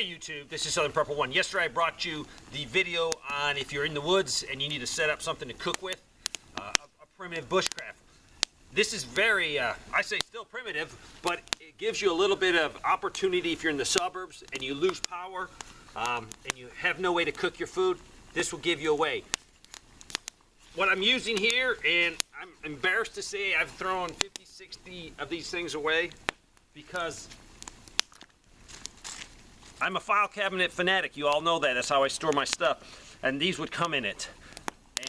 Hey YouTube, this is Southern Purple One. Yesterday I brought you the video on if you're in the woods and you need to set up something to cook with, a primitive bushcraft. This is very, I say still primitive, but it gives you a little bit of opportunity if you're in the suburbs and you lose power and you have no way to cook your food. This will give you a way. What I'm using here, and I'm embarrassed to say I've thrown 50, 60 of these things away because I'm a file cabinet fanatic. You all know that. That's how I store my stuff. And these would come in it.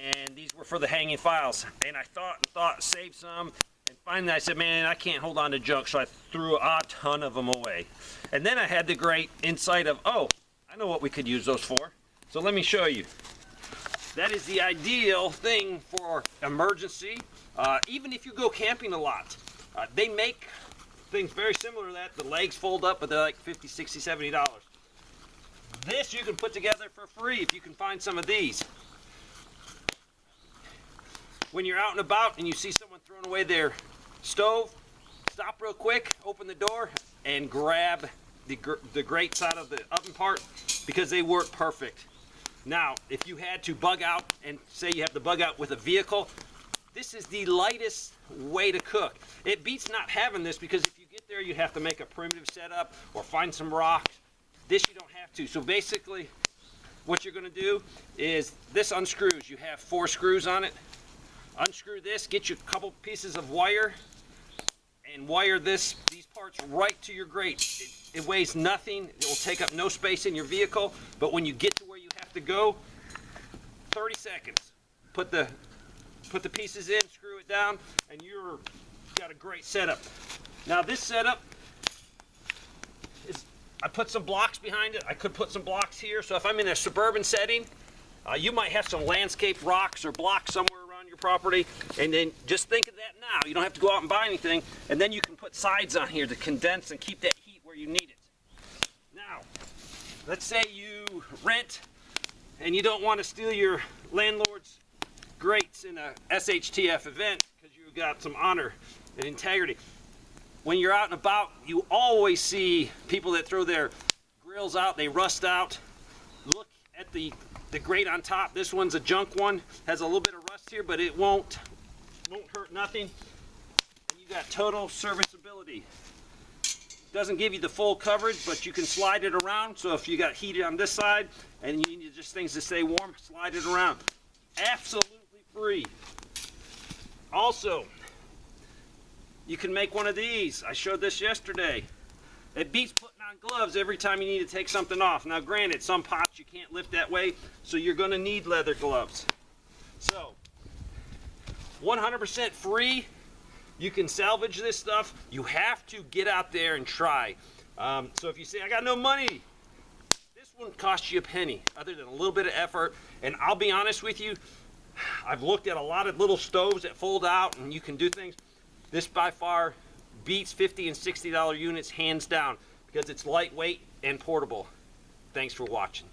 And these were for the hanging files. And I thought, save some. And finally I said, man, I can't hold on to junk. So I threw a ton of them away. And then I had the great insight of, oh, I know what we could use those for. So let me show you. That is the ideal thing for emergency. Even if you go camping a lot. They make things very similar to that. The legs fold up, but they're like $50, $60, $70. This you can put together for free if you can find some of these. When you're out and about and you see someone throwing away their stove, stop real quick, open the door, and grab the grates out of the oven part because they work perfect. Now, if you had to bug out and say you have to bug out with a vehicle, this is the lightest way to cook. It beats not having this because if you get there, you have to make a primitive setup or find some rocks. This you don't have to. So basically, what you're going to do is this unscrews. You have 4 screws on it. Unscrew this, get you a couple pieces of wire, and wire these parts right to your grate. It weighs nothing. It will take up no space in your vehicle. But when you get to where you have to go, 30 seconds. Put the pieces in, screw it down, and you've got a great setup. Now this setup is, I put some blocks behind it. I could put some blocks here. So if I'm in a suburban setting, you might have some landscape rocks or blocks somewhere around your property, and then just think of that now. You don't have to go out and buy anything, and then you can put sides on here to condense and keep that heat where you need it. Now, let's say you rent and you don't want to steal your landlord's grates in a SHTF event because you've got some honor and integrity. When you're out and about, you always see people that throw their grills out, they rust out. Look at the grate on top. This one's a junk one, has a little bit of rust here, but it won't hurt nothing. And you got total serviceability. Doesn't give you the full coverage, but you can slide it around. So if you got heat on this side and you need just things to stay warm, slide it around. Absolutely free. Also, you can make one of these. I showed this yesterday. It beats putting on gloves every time you need to take something off. Now granted, some pots you can't lift that way, so you're going to need leather gloves. So, 100% free. You can salvage this stuff. You have to get out there and try. So if you say, I got no money, this wouldn't cost you a penny other than a little bit of effort. And I'll be honest with you, I've looked at a lot of little stoves that fold out and you can do things. This by far beats $50 and $60 units hands down because it's lightweight and portable. Thanks for watching.